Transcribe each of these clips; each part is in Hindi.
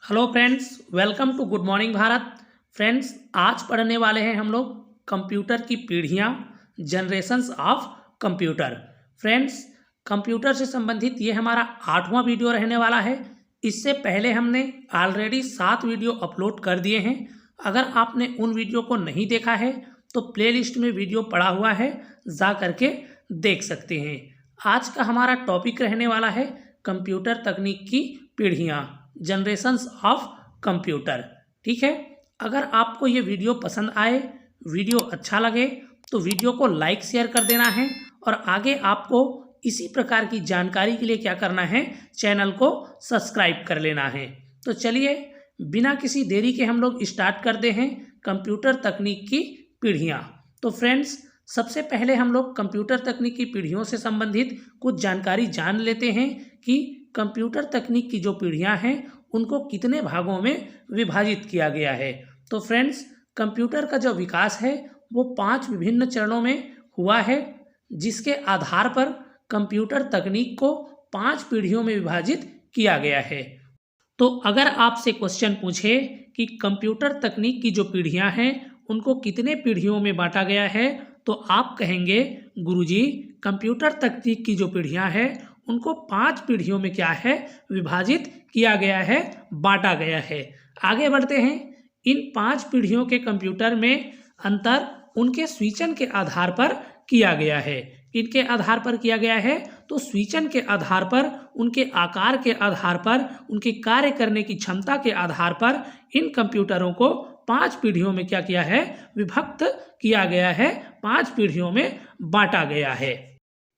Hello friends, welcome to good morning Bharat. Friends, आज पढ़ने वाले हैं हम लोग कंप्यूटर की पीढ़ियाँ, generations of computer. Friends, computer से संबंधित ये हमारा 8वां वीडियो रहने वाला है। इससे पहले हमने ऑलरेडी 7 वीडियो अपलोड कर दिए हैं। अगर आपने उन वीडियो को नहीं देखा है तो प्लेलिस्ट में वीडियो पड़ा हुआ है, जा करके देख सकते हैं। आज का हमारा टॉपिक रहने वाला है कंप्यूटर तकनीक की पीढ़ियाँ, जनरेशंस ऑफ कंप्यूटर। ठीक है, अगर आपको ये वीडियो पसंद आए, वीडियो अच्छा लगे तो वीडियो को लाइक शेयर कर देना है और आगे आपको इसी प्रकार की जानकारी के लिए क्या करना है, चैनल को सब्सक्राइब कर लेना है। तो चलिए बिना किसी देरी के हम लोग स्टार्ट करते हैं कंप्यूटर तकनीक की पीढ़ियाँ। तो फ्रेंड्स, सबसे पहले हम लोग कंप्यूटर तकनीक की पीढ़ियों से संबंधित कुछ जानकारी जान लेते हैं कि कंप्यूटर तकनीक की जो पीढ़ियाँ हैं उनको कितने भागों में विभाजित किया गया है। तो फ्रेंड्स, कंप्यूटर का जो विकास है वो 5 विभिन्न चरणों में हुआ है, जिसके आधार पर कंप्यूटर तकनीक को 5 पीढ़ियों में विभाजित किया गया है। तो अगर आपसे क्वेश्चन पूछे कि कंप्यूटर तकनीक की जो पीढ़ियाँ हैं उनको कितने पीढ़ियों में बांटा गया है, तो आप कहेंगे गुरुजी, कंप्यूटर तकनीक की जो पीढ़ियाँ हैं उनको 5 पीढ़ियों में क्या है, विभाजित किया गया है, बांटा गया है। आगे बढ़ते हैं। इन 5 पीढ़ियों के कंप्यूटर में अंतर उनके स्विचन के आधार पर किया गया है। इनके आधार पर किया गया है तो स्विचन के आधार पर, उनके आकार के आधार पर, उनके कार्य करने की क्षमता के आधार पर इन कंप्यूटरों को 5 पीढ़ियों में क्या किया है, विभक्त किया गया है, 5 पीढ़ियों में बांटा गया है।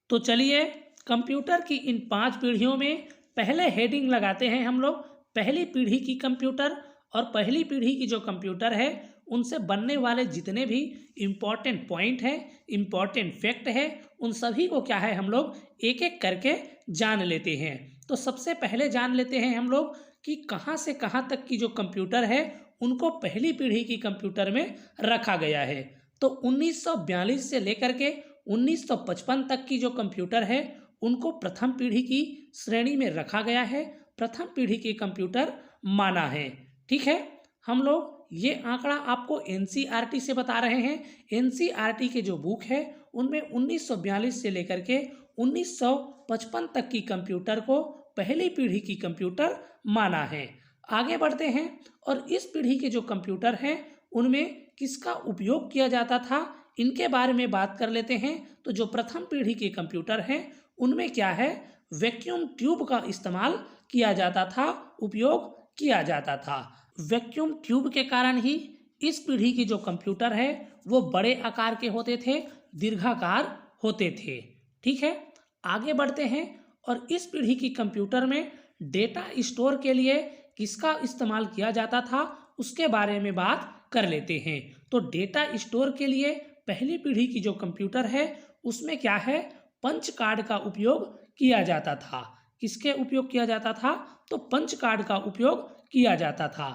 तो चलिए कंप्यूटर की इन 5 पीढ़ियों में पहले हेडिंग लगाते हैं हम लोग पहली पीढ़ी की कंप्यूटर। और पहली पीढ़ी की जो कंप्यूटर है उनसे बनने वाले जितने भी इम्पॉर्टेंट पॉइंट है, इम्पॉर्टेंट फैक्ट है, उन सभी को क्या है हम लोग एक एक करके जान लेते हैं। तो सबसे पहले जान लेते हैं हम लोग कि कहाँ से कहाँ तक की जो कंप्यूटर है उनको पहली पीढ़ी की कंप्यूटर में रखा गया है। तो 1942 से लेकर के 1955 तक की जो कंप्यूटर है उनको प्रथम पीढ़ी की श्रेणी में रखा गया है, प्रथम पीढ़ी के कंप्यूटर माना है। ठीक है, हम लोग ये आंकड़ा आपको एनसीईआरटी से बता रहे हैं। एनसीईआरटी के जो बुक है उनमें 1942 से लेकर के 1955 तक की कंप्यूटर को पहली पीढ़ी की कंप्यूटर माना है। आगे बढ़ते हैं और इस पीढ़ी के जो कंप्यूटर हैं उनमें किसका उपयोग किया जाता था, इनके बारे में बात कर लेते हैं। तो जो प्रथम पीढ़ी के कंप्यूटर हैं उनमें क्या है, वैक्यूम ट्यूब का इस्तेमाल किया जाता था, उपयोग किया जाता था। वैक्यूम ट्यूब के कारण ही इस पीढ़ी की जो कंप्यूटर है वो बड़े आकार के होते थे, दीर्घाकार होते थे। ठीक है, आगे बढ़ते हैं और इस पीढ़ी की कंप्यूटर में डेटा स्टोर के लिए किसका इस्तेमाल किया जाता था उसके बारे में बात कर लेते हैं। तो डेटा स्टोर के लिए पहली पीढ़ी की जो कंप्यूटर है उसमें क्या है, पंच कार्ड का उपयोग किया जाता था। किसके उपयोग किया जाता था, तो पंच कार्ड का उपयोग किया जाता था।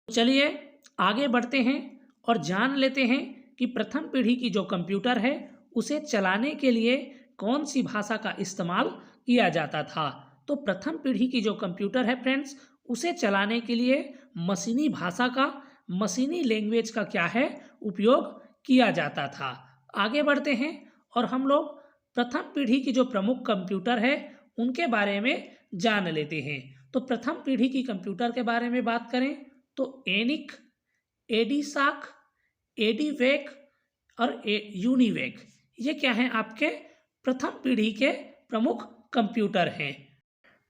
चलिए आगे बढ़ते हैं और जान लेते हैं कि प्रथम पीढ़ी की जो कंप्यूटर है उसे चलाने के लिए कौन सी भाषा का इस्तेमाल किया जाता था। तो प्रथम पीढ़ी की जो कंप्यूटर है फ्रेंड्स, उसे चलाने के लिए मशीनी भाषा का, मशीनी लैंग्वेज का क्या है, उपयोग किया जाता था। आगे बढ़ते हैं और हम लोग प्रथम पीढ़ी की जो प्रमुख कंप्यूटर है उनके बारे में जान लेते हैं। तो प्रथम पीढ़ी की कंप्यूटर के बारे में बात करें तो एनिक, एडीसाक, एडीवेक और यूनिवेक, ये क्या हैं, आपके प्रथम पीढ़ी के प्रमुख कंप्यूटर हैं।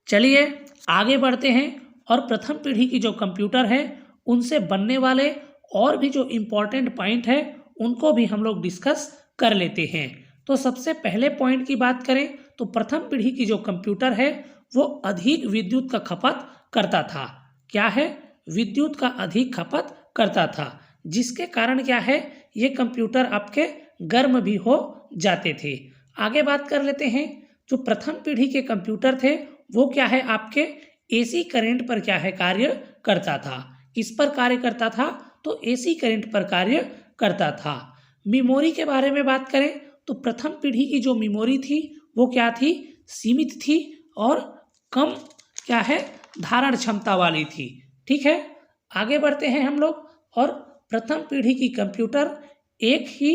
चलिए आगे बढ़ते हैं और प्रथम पीढ़ी की जो कंप्यूटर है उनसे बनने वाले और भी जो इम्पोर्टेंट पॉइंट है उनको भी हम लोग डिस्कस कर लेते हैं। तो सबसे पहले पॉइंट की बात करें तो प्रथम पीढ़ी की जो कंप्यूटर है वो अधिक विद्युत का खपत करता था। क्या है, विद्युत का अधिक खपत करता था, जिसके कारण क्या है, ये कंप्यूटर आपके गर्म भी हो जाते थे। आगे बात कर लेते हैं। जो प्रथम पीढ़ी के कंप्यूटर थे वो क्या है, आपके एसी करंट पर क्या है, कार्य करता था। किस पर कार्य करता था, तो एसी करंट पर कार्य करता था। मेमोरी के बारे में बात करें तो प्रथम पीढ़ी की जो मेमोरी थी वो क्या थी, सीमित थी और कम क्या है, धारण क्षमता वाली थी। ठीक है, आगे बढ़ते हैं हम लोग। और प्रथम पीढ़ी की कंप्यूटर एक ही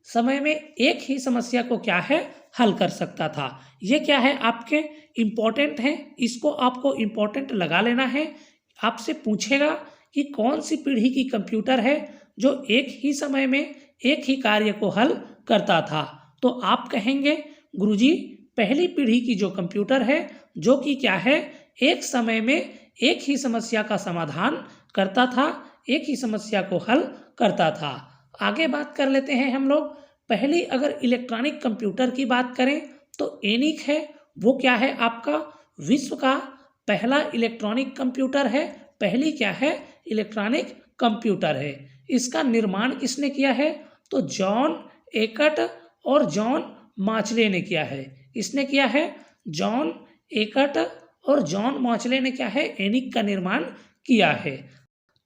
समय में एक ही समस्या को क्या है, हल कर सकता था। ये क्या है, आपके इम्पोर्टेंट है, इसको आपको इम्पोर्टेंट लगा लेना है। आपसे पूछेगा कि कौन सी पीढ़ी की कंप्यूटर है जो एक ही समय में एक ही कार्य को हल करता था, तो आप कहेंगे गुरुजी पहली पीढ़ी की जो कंप्यूटर है जो कि क्या है, एक समय में एक ही समस्या का समाधान करता था, एक ही समस्या को हल करता था। आगे बात कर लेते हैं हम लोग। पहली अगर इलेक्ट्रॉनिक कंप्यूटर की बात करें तो एनिक है, वो क्या है आपका विश्व का पहला इलेक्ट्रॉनिक कंप्यूटर है, पहली क्या है इलेक्ट्रॉनिक कंप्यूटर है। इसका निर्माण किसने किया है, तो जॉन एकट और जॉन माचले ने किया है। किसने किया है, जॉन एकट और जॉन माचले ने क्या है, एनिक का निर्माण किया है।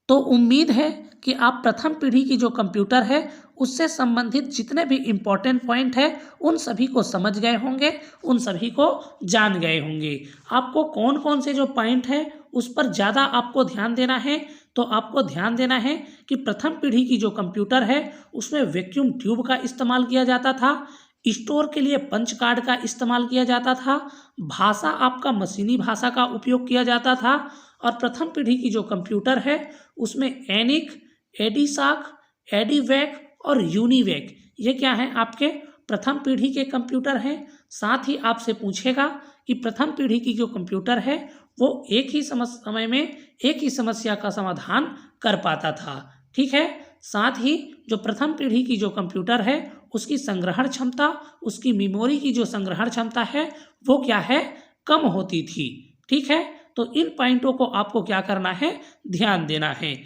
तो उम्मीद है कि आप प्रथम पीढ़ी की जो कंप्यूटर है उससे संबंधित जितने भी इम्पोर्टेंट पॉइंट है उन सभी को समझ गए होंगे, उन सभी को जान गए होंगे। आपको कौन कौन से जो पॉइंट है उस पर ज़्यादा आपको ध्यान देना है, तो आपको ध्यान देना है कि प्रथम पीढ़ी की जो कंप्यूटर है उसमें वैक्यूम ट्यूब का इस्तेमाल किया जाता था, स्टोर के लिए पंच कार्ड का इस्तेमाल किया जाता था, भाषा आपका मशीनी भाषा का उपयोग किया जाता था। और प्रथम पीढ़ी की जो कंप्यूटर है उसमें एनिक, एडिसाक, एडीवैक और यूनिवैक ये क्या हैं, आपके प्रथम पीढ़ी के कंप्यूटर हैं। साथ ही आपसे पूछेगा कि प्रथम पीढ़ी की जो कंप्यूटर है वो एक ही समय में एक ही समस्या का समाधान कर पाता था। ठीक है, साथ ही जो प्रथम पीढ़ी की जो कंप्यूटर है उसकी संग्रहण क्षमता, उसकी मेमोरी की जो संग्रहण क्षमता है वो क्या है, कम होती थी। ठीक है, तो इन पॉइंटों को आपको क्या करना है, ध्यान देना है।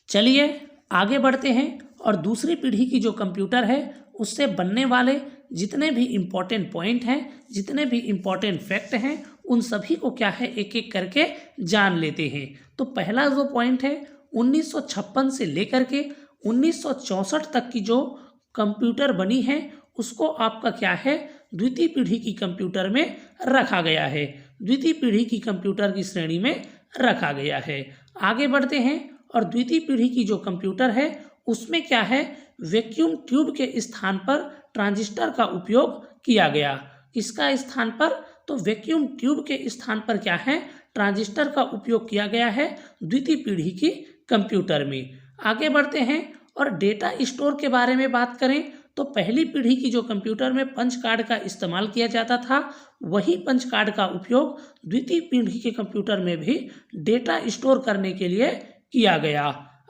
चलिए आगे बढ़ते हैं और दूसरी पीढ़ी की जो कंप्यूटर है उससे बनने वाले जितने भी इम्पोर्टेंट पॉइंट हैं, जितने भी इम्पोर्टेंट फैक्ट हैं, उन सभी को क्या है एक एक करके जान लेते हैं। तो पहला जो पॉइंट है 1956 से लेकर के 1964 तक की जो कंप्यूटर बनी है उसको आपका क्या है, द्वितीय पीढ़ी की कंप्यूटर में रखा गया है, द्वितीय पीढ़ी की कंप्यूटर की श्रेणी में रखा गया है। आगे बढ़ते हैं और द्वितीय पीढ़ी की जो कंप्यूटर है उसमें क्या है, वैक्यूम ट्यूब के स्थान पर ट्रांजिस्टर का उपयोग किया गया। किसका स्थान पर, तो वैक्यूम ट्यूब के स्थान पर क्या है, ट्रांजिस्टर का उपयोग किया गया है द्वितीय पीढ़ी की कंप्यूटर में। आगे बढ़ते हैं और डेटा स्टोर के बारे में बात करें तो पहली पीढ़ी की जो कंप्यूटर में पंच कार्ड का इस्तेमाल किया जाता था, वही पंच कार्ड का उपयोग द्वितीय पीढ़ी के कंप्यूटर में भी डेटा स्टोर करने के लिए किया गया।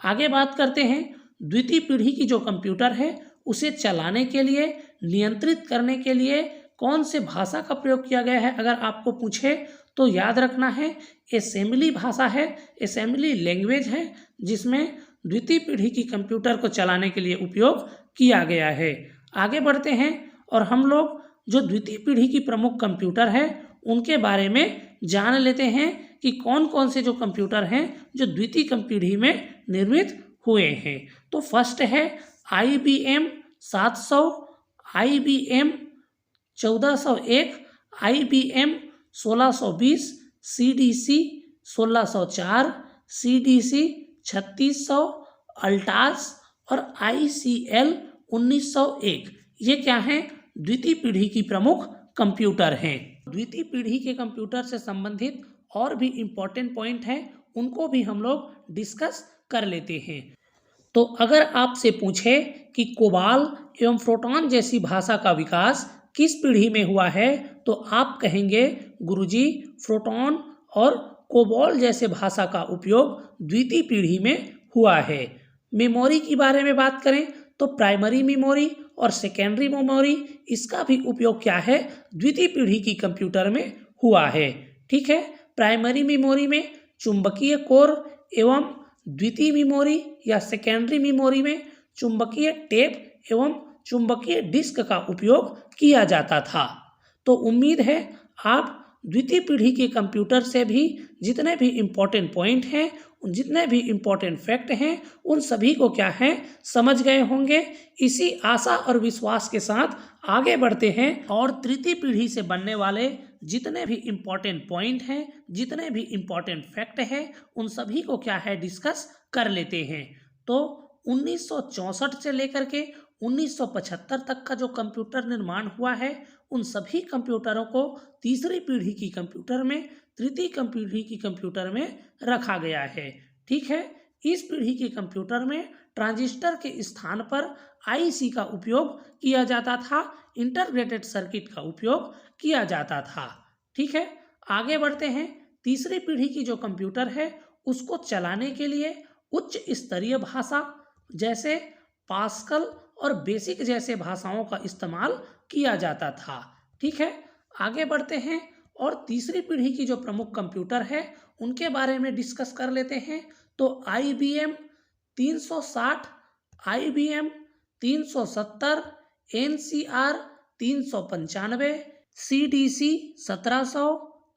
आगे बात करते हैं, द्वितीय पीढ़ी की जो कंप्यूटर है उसे चलाने के लिए, नियंत्रित करने के लिए कौन से भाषा का प्रयोग किया गया है, अगर आपको पूछे तो याद रखना है असेंबली भाषा है, असेंबली लैंग्वेज है जिसमें द्वितीय पीढ़ी की कंप्यूटर को चलाने के लिए उपयोग किया गया है। आगे बढ़ते हैं और हम लोग जो द्वितीय पीढ़ी की प्रमुख कंप्यूटर है उनके बारे में जान लेते हैं कि कौन कौन से जो कंप्यूटर हैं जो द्वितीय पीढ़ी में निर्मित हुए हैं। तो फर्स्ट है IBM 700, IBM 1401, IBM 1620, CDC 1604, CDC 3600, अल्टास और ICL 1901 ये क्या हैं, द्वितीय पीढ़ी की प्रमुख कंप्यूटर हैं। द्वितीय पीढ़ी के कंप्यूटर से संबंधित और भी इम्पोर्टेंट पॉइंट हैं उनको भी हम लोग डिस्कस कर लेते हैं। तो अगर आपसे पूछे कि कोबाल एवं प्रोटॉन जैसी भाषा का विकास किस पीढ़ी में हुआ है, तो आप कहेंगे गुरुजी प्रोटॉन और कोबाल जैसे भाषा का उपयोग द्वितीय पीढ़ी में हुआ है। मेमोरी के बारे में बात करें तो प्राइमरी मेमोरी और सेकेंडरी मेमोरी इसका भी उपयोग क्या है, द्वितीय पीढ़ी की कंप्यूटर में हुआ है। ठीक है, प्राइमरी मेमोरी में चुंबकीय कोर एवं द्वितीय मेमोरी या सेकेंडरी मेमोरी में चुंबकीय टेप एवं चुंबकीय डिस्क का उपयोग किया जाता था। तो उम्मीद है आप द्वितीय पीढ़ी के कंप्यूटर से भी जितने भी इम्पोर्टेंट पॉइंट हैं, जितने भी इम्पोर्टेंट फैक्ट हैं, उन सभी को क्या है समझ गए होंगे। इसी आशा और विश्वास के साथ आगे बढ़ते हैं और तृतीय पीढ़ी से बनने वाले जितने भी इम्पोर्टेंट पॉइंट हैं, जितने भी इम्पोर्टेंट फैक्ट है, उन सभी को क्या है डिस्कस कर लेते हैं। तो 1964 से लेकर के 1975 तक का जो कंप्यूटर निर्माण हुआ है, उन सभी कंप्यूटरों को तीसरी पीढ़ी की कंप्यूटर में, तृतीय पीढ़ी की कंप्यूटर में रखा गया है। ठीक है, इस पीढ़ी के कंप्यूटर में ट्रांजिस्टर के स्थान पर आईसी का उपयोग किया जाता था, इंटीग्रेटेड सर्किट का उपयोग किया जाता था। ठीक है, आगे बढ़ते हैं। तीसरी पीढ़ी की जो कंप्यूटर है, उसको चलाने के लिए उच्च स्तरीय भाषा जैसे पास्कल और बेसिक जैसे भाषाओं का इस्तेमाल किया जाता था। ठीक है, आगे बढ़ते हैं और तीसरी पीढ़ी की जो प्रमुख कंप्यूटर है, उनके बारे में डिस्कस कर लेते हैं। तो IBM 360, IBM 370, NCR 395, CDC 1700,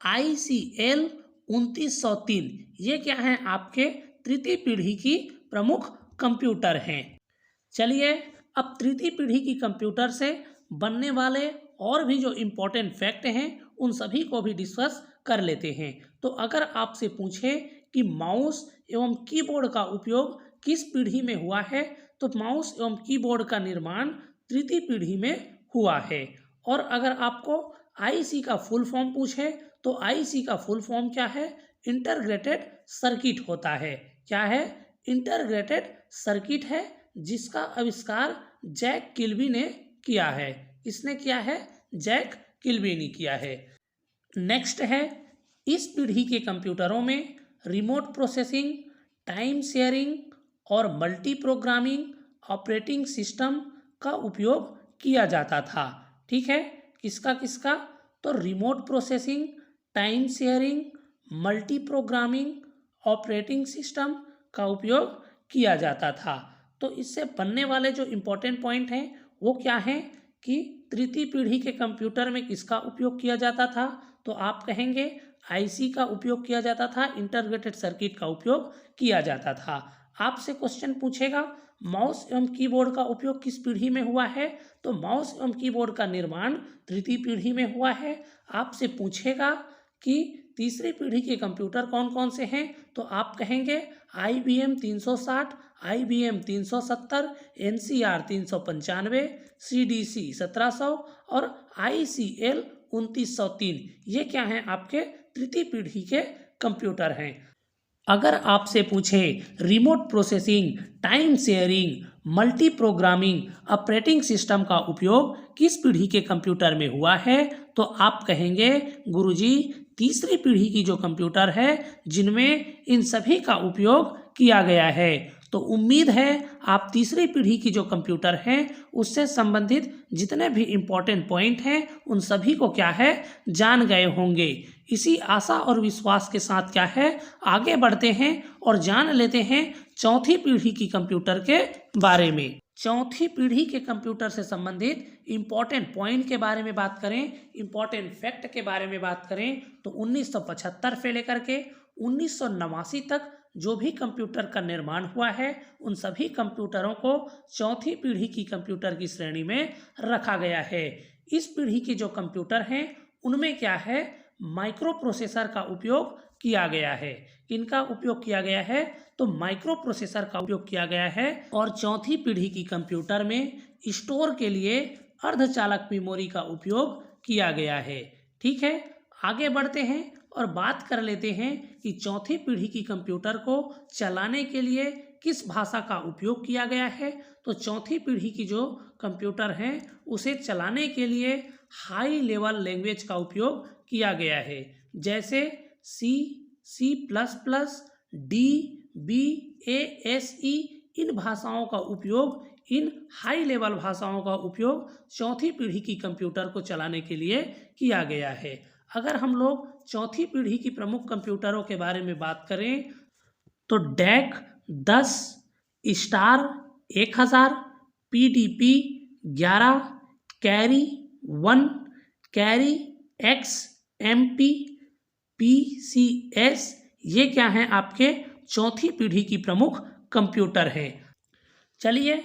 ICL 2903, ये क्या हैं आपके तृतीय पीढ़ी की प्रमुख कंप्यूटर हैं। चलिए अब तृतीय पीढ़ी की कंप्यूटर से बनने वाले और भी जो इम्पोर्टेंट फैक्ट हैं, उन सभी को भी डिस्कस कर लेते हैं। तो अगर आपसे पूछे कि माउस एवं कीबोर्ड का उपयोग किस पीढ़ी में हुआ है, तो माउस एवं कीबोर्ड का निर्माण तृतीय पीढ़ी में हुआ है। और अगर आपको आईसी का फुल फॉर्म पूछे, तो आईसी का फुल फॉर्म क्या है? इंटीग्रेटेड सर्किट होता है। क्या है? इंटीग्रेटेड सर्किट है, जिसका आविष्कार जैक किल्बी ने किया है। इसने किया है? जैक किल्बी ने किया है। नेक्स्ट है, इस पीढ़ी के कंप्यूटरों में रिमोट प्रोसेसिंग, टाइम शेयरिंग और मल्टी प्रोग्रामिंग ऑपरेटिंग सिस्टम का उपयोग किया जाता था। ठीक है, किसका किसका? तो remote processing, time sharing, multi programming operating system का उपयोग किया जाता था। तो इससे बनने वाले जो इम्पोर्टेंट पॉइंट हैं वो क्या हैं कि तृतीय पीढ़ी के कंप्यूटर में किसका उपयोग किया जाता था? तो आप कहेंगे आईसी का उपयोग किया जाता था, इंटीग्रेटेड सर्किट का उपयोग किया जाता था। आपसे क्वेश्चन पूछेगा माउस एवं कीबोर्ड का उपयोग किस पीढ़ी में हुआ है? तो माउस एवं कीबोर्ड का निर्माण तृतीय पीढ़ी में हुआ है। आपसे पूछेगा कि तीसरी पीढ़ी के कंप्यूटर कौन कौन से हैं? तो आप कहेंगे IBM 360, IBM 370, NCR 395, CDC 1700 और ICL 2903। ये क्या हैं? आपके तृतीय पीढ़ी के कंप्यूटर हैं। अगर आपसे पूछे remote processing, time sharing, multi programming operating system का उपयोग किस पीढ़ी के कंप्यूटर में हुआ है? तो आप कहेंगे गुरुजी तीसरी पीढ़ी की जो कंप्यूटर है, जिनमें इन सभी का उपयोग किया गया है। तो उम्मीद है आप तीसरी पीढ़ी की जो कंप्यूटर हैं उससे संबंधित जितने भी इम्पोर्टेंट पॉइंट हैं उन सभी को क्या है जान गए होंगे। इसी आशा और विश्वास के साथ क्या है आगे बढ़ते हैं और जान लेते हैं चौथी पीढ़ी की कंप्यूटर के बारे में। चौथी पीढ़ी के कंप्यूटर से संबंधित इम्पोर्टेंट पॉइंट के बारे में बात करें, इम्पोर्टेंट फैक्ट के बारे में बात करें, तो 1975 से लेकर के 1989 तक जो भी कंप्यूटर का निर्माण हुआ है, उन सभी कंप्यूटरों को चौथी पीढ़ी की कंप्यूटर की श्रेणी में रखा गया है। इस पीढ़ी के जो कंप्यूटर हैं उनमें क्या है माइक्रो प्रोसेसर का उपयोग किया गया है। इनका उपयोग किया गया है तो माइक्रो प्रोसेसर का उपयोग किया गया है। और चौथी पीढ़ी की कंप्यूटर में स्टोर के लिए अर्धचालक मेमोरी का उपयोग किया गया है। ठीक है, आगे बढ़ते हैं और बात कर लेते हैं कि चौथी पीढ़ी की कंप्यूटर को चलाने के लिए किस भाषा का उपयोग किया गया है। तो चौथी पीढ़ी की जो कंप्यूटर हैं उसे चलाने के लिए हाई लेवल लैंग्वेज का उपयोग किया गया है, जैसे C++, D, B, A, S, E। इन भाषाओं का उपयोग, इन हाई लेवल भाषाओं का उपयोग चौथी पीढ़ी की कंप्यूटर को चलाने के लिए किया गया है। अगर हम लोग चौथी पीढ़ी की प्रमुख कंप्यूटरों के बारे में बात करें तो DEC 10, star 1000, PDP 11, carry 1, carry X, MP, PCS, ये क्या हैं आपके चौथी पीढ़ी की प्रमुख कंप्यूटर हैं। चलिए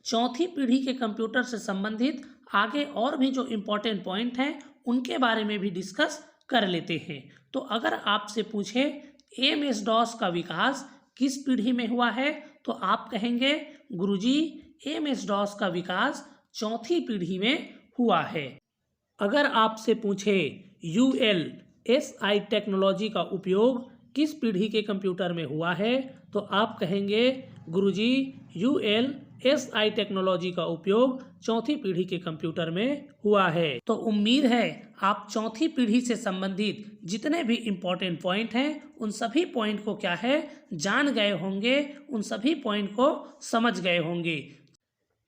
चौथी पीढ़ी के कंप्यूटर से संबंधित आगे और भी जो इम्पोर्टेंट पॉइंट हैं उनके बारे में भी डिस्कस कर लेते हैं। तो अगर आपसे पूछे एमएस डॉस का विकास किस पीढ़ी में हुआ है, तो आप कहेंगे गुरुजी एमएस डॉस का विकास चौथी पीढ़ी में हुआ है। अगर आपसे पूछे यूएलएसआई टेक्नोलॉजी का उपयोग किस पीढ़ी के कंप्यूटर में हुआ है, तो आप कहेंगे गुरुजी यूएलएसआई टेक्नोलॉजी का उपयोग चौथी पीढ़ी के कंप्यूटर में हुआ है। तो उम्मीद है आप चौथी पीढ़ी से संबंधित जितने भी इम्पोर्टेंट पॉइंट हैं उन सभी पॉइंट को क्या है जान गए होंगे, उन सभी पॉइंट को समझ गए होंगे।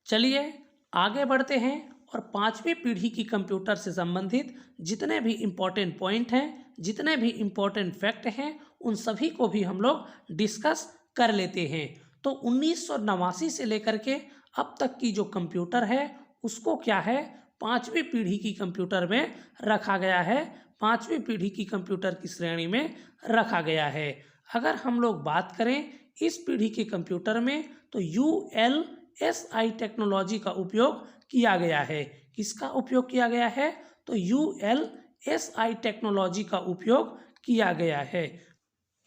चलिए आगे बढ़ते हैं और पांचवी पीढ़ी की कंप्यूटर से संबंधित जितने भी इम्पोर्टेंट पॉइंट हैं, जितने भी इम्पोर्टेंट फैक्ट हैं, उन सभी को भी हम लोग डिस्कस कर लेते हैं। तो 1989 से लेकर के अब तक की जो कंप्यूटर है उसको क्या है पांचवी पीढ़ी की कंप्यूटर में रखा गया है, पांचवी पीढ़ी की कंप्यूटर की श्रेणी में रखा गया है। अगर हम लोग बात करें इस पीढ़ी के कंप्यूटर में तो यूएलएसआई टेक्नोलॉजी का उपयोग किया गया है। किसका उपयोग किया गया है, तो यूएलएसआई टेक्नोलॉजी का उपयोग किया गया है।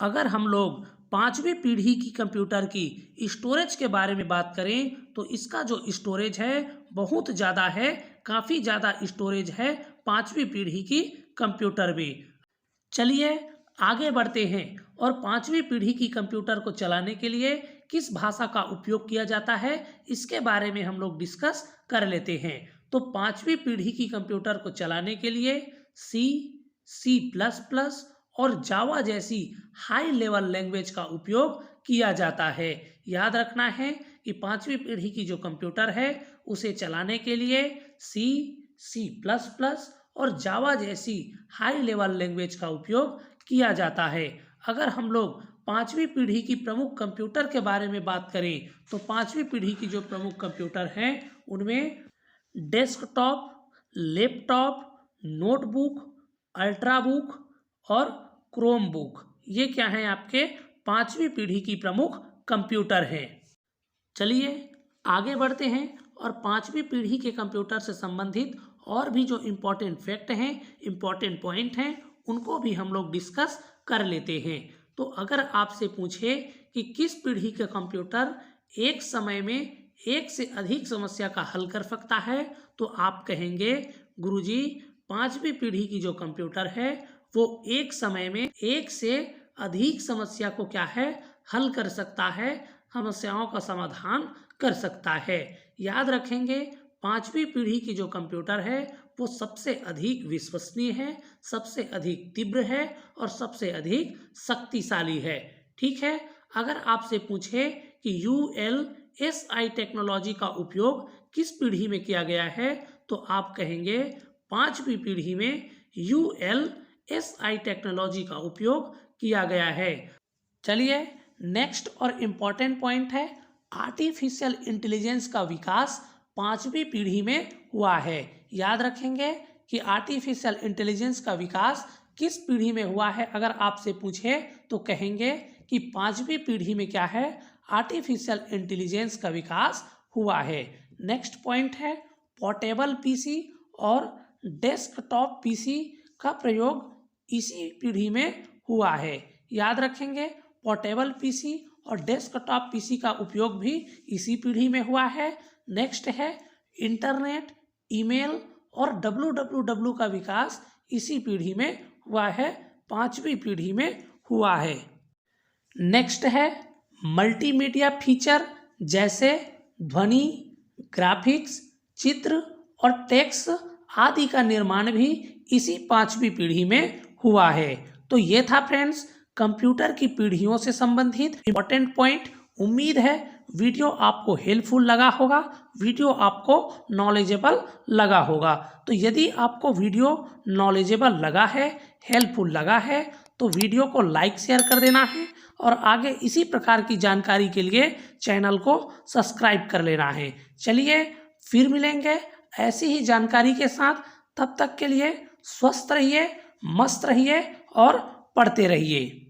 अगर हम लोग पांचवी पीढ़ी की कंप्यूटर की स्टोरेज के बारे में बात करें तो इसका जो स्टोरेज है बहुत ज़्यादा है, काफ़ी ज़्यादा स्टोरेज है पांचवी पीढ़ी की कंप्यूटर में। चलिए आगे बढ़ते हैं और पांचवी पीढ़ी की कंप्यूटर को चलाने के लिए किस भाषा का उपयोग किया जाता है इसके बारे में हम लोग डिस्कस कर लेते हैं। तो पांचवी पीढ़ी की कंप्यूटर को चलाने के लिए C++ और जावा जैसी हाई लेवल लैंग्वेज का उपयोग किया जाता है। याद रखना है कि पांचवी पीढ़ी की जो कंप्यूटर है उसे चलाने के लिए C++ और जावा जैसी हाई लेवल लैंग्वेज का उपयोग किया जाता है। अगर हम लोग पांचवी पीढ़ी की प्रमुख कंप्यूटर के बारे में बात करें तो पांचवी पीढ़ी की जो प्रमुख कंप्यूटर हैं उनमें डेस्कटॉप, लैपटॉप, नोटबुक, अल्ट्राबुक और क्रोमबुक, ये क्या हैं आपके पांचवी पीढ़ी की प्रमुख कंप्यूटर हैं। चलिए आगे बढ़ते हैं और पांचवी पीढ़ी के कंप्यूटर से संबंधित और भी जो इम्पोर्टेंट फैक्ट हैं, इम्पोर्टेंट पॉइंट हैं, उनको भी हम लोग डिस्कस कर लेते हैं। तो अगर आपसे पूछे कि किस पीढ़ी का कंप्यूटर एक समय में एक से अधिक समस्या का हल कर सकता है, तो आप कहेंगे गुरुजी पांचवी पीढ़ी की जो कंप्यूटर है वो एक समय में एक से अधिक समस्या को क्या है हल कर सकता है, समस्याओं का समाधान कर सकता है। याद रखेंगे पांचवी पीढ़ी की जो कंप्यूटर है वो सबसे अधिक विश्वसनीय है, सबसे अधिक तीव्र है और सबसे अधिक शक्तिशाली है। ठीक है, अगर आपसे पूछे कि यूएलएसआई टेक्नोलॉजी का उपयोग किस पीढ़ी में किया गया है, तो आप कहेंगे पांचवी पीढ़ी में यूएलएसआई टेक्नोलॉजी का उपयोग किया गया है। चलिए नेक्स्ट और इम्पॉर्टेंट पॉइंट है आर्टिफिशियल इंटेलिजेंस का विकास पांचवी पीढ़ी में हुआ है। याद रखेंगे कि आर्टिफिशियल इंटेलिजेंस का विकास किस पीढ़ी में हुआ है, अगर आपसे पूछे तो कहेंगे कि पांचवी पीढ़ी में क्या है आर्टिफिशियल इंटेलिजेंस का विकास हुआ है। नेक्स्ट पॉइंट है पोर्टेबल पीसी और डेस्कटॉप पीसी का प्रयोग इसी पीढ़ी में हुआ है। याद रखेंगे पोर्टेबल पीसी और डेस्कटॉप पीसी का उपयोग भी इसी पीढ़ी में हुआ है। नेक्स्ट है इंटरनेट, ईमेल और www का विकास इसी पीढ़ी में हुआ है, पांचवी पीढ़ी में हुआ है। नेक्स्ट है मल्टीमीडिया फीचर जैसे ध्वनि, ग्राफिक्स, चित्र और टेक्स्ट आदि का निर्माण भी इसी पांचवी पीढ़ी में हुआ है। तो ये था फ्रेंड्स कंप्यूटर की पीढ़ियों से संबंधित इंपॉर्टेंट पॉइंट। उम्मीद है वीडियो आपको हेल्पफुल लगा होगा, वीडियो आपको नॉलेजेबल लगा होगा। तो यदि आपको वीडियो नॉलेजेबल लगा है, हेल्पफुल लगा है, तो वीडियो को लाइक शेयर कर देना है और आगे इसी प्रकार की जानकारी के लिए चैनल को सब्सक्राइब कर लेना है। चलिए फिर मिलेंगे ऐसी ही जानकारी के साथ, तब तक के लिए स्वस्थ रहिए, मस्त रहिए और पढ़ते रहिए।